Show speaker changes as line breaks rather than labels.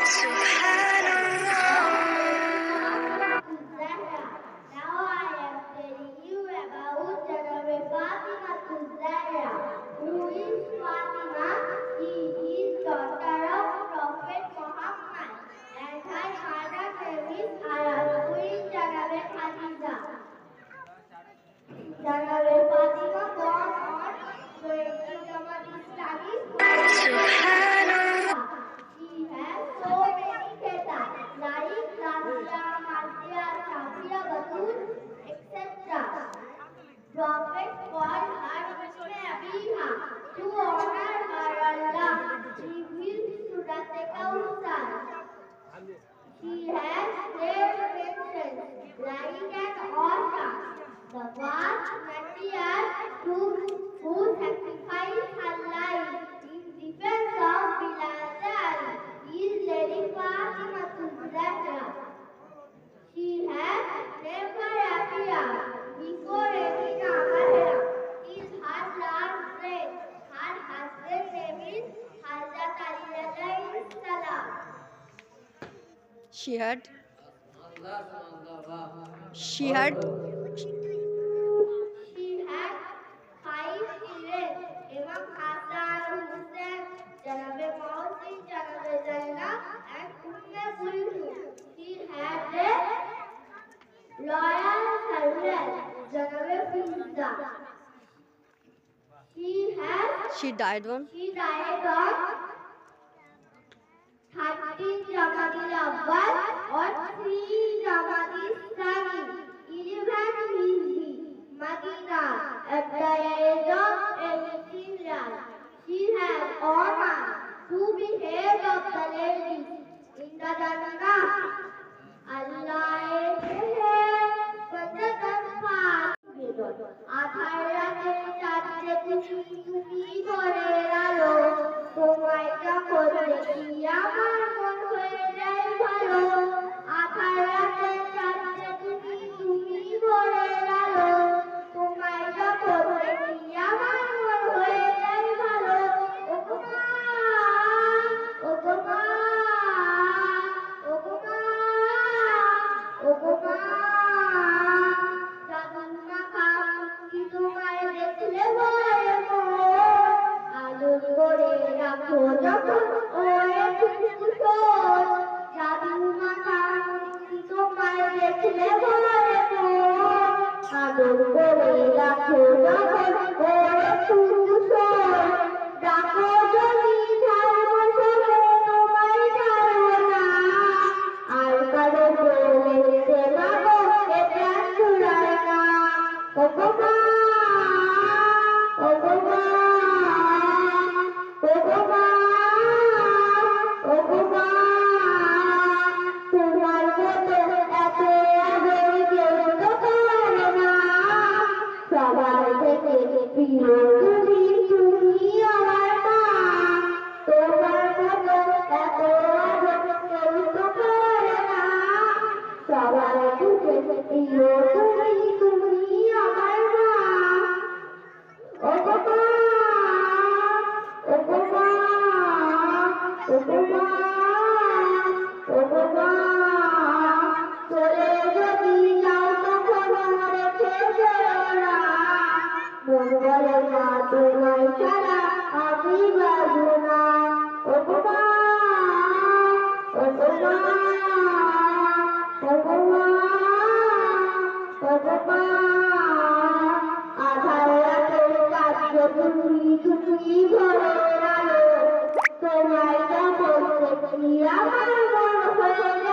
Now I am telling you about Janabe Fatima Zahra. Who is Fatima? She is daughter of Prophet Muhammad, and her mother name is Queen Janabe Khadija. Janabe Fatima born on 20 Jamaat Islami. She has so many ketas like Razia, Marziya, Shafia, Batul, etc. Prophet called her Abiha to honor her. Allah revealed Surat Al-Kawthar. She has great mentions like an author, the vast martyrs who sacrificed her life in defense of Bilal is Lady Fatima Zahra. She has never appeared before any Nagara. Is her last breath. Her husband's name is Hazrat Ali alayhi salam.
She had
She had 5 children. Imam Hassan, Hussain, Janabe Mausi, Janabe Zainab, and Kulthum. She had a loyal servant, Janabe Fiza.
she died on
She died on 13 Ramadil Awwal or 3 Ramadil Thani, 11 Hijri, Medina, at the age of 18 years. She has honor to be head of the ladies in the Jannah. Allah আধারাতে চাঁদে তুমি ভোরের আলো, তোমায় যখন দেখি আমার মন হয়ে যায় ভালো। আধারাতে চাঁদে তুমি ভোরের আলো, তোমায় যখন দেখি আমার মন হয়ে যায় ভালো। ওগো মা, ওগো মা, ওগো মা, ওগো মা, তোমায় দেখলে ভরে মন আলোর করে রাখো যখন ওরে খুশোর। জাদু মাখা তোমায় দেখলে ভরে মন আলোর করে রাখো যখন ওরে খুশোর। ডাকো যদি ছাড়বো সবে তোমায় ছাড়বো না, আর কারো বলে মাগো এটা ছুড়ায় না। ওগো মা, ওগো মা, ওগো মা, ওগো মা, তোমার মতো এত আদর কেউ তো করে না। সবার থেকে প্রিয় তুমি, তুমি আমার মা। তোমার মতো এত আদর কেউ তো করে না। সবার থেকে প্রিয় তুমি, তুমি আমার মা। ওগো মা, ওগো মা, ওগো মা, ওগো মা, চলে যদি যাও তখন রেখে যেও না। মন বলে না তোমায় ছাড়া আমি বাঁচব না। ওগো মা, ওগো মা, ওগো মা, ওগো মা, আধার রাতে কাঁদছো তুমি, তুমি ভোরের আলো, তোমায় যখন দেখি আমার মন হয়ে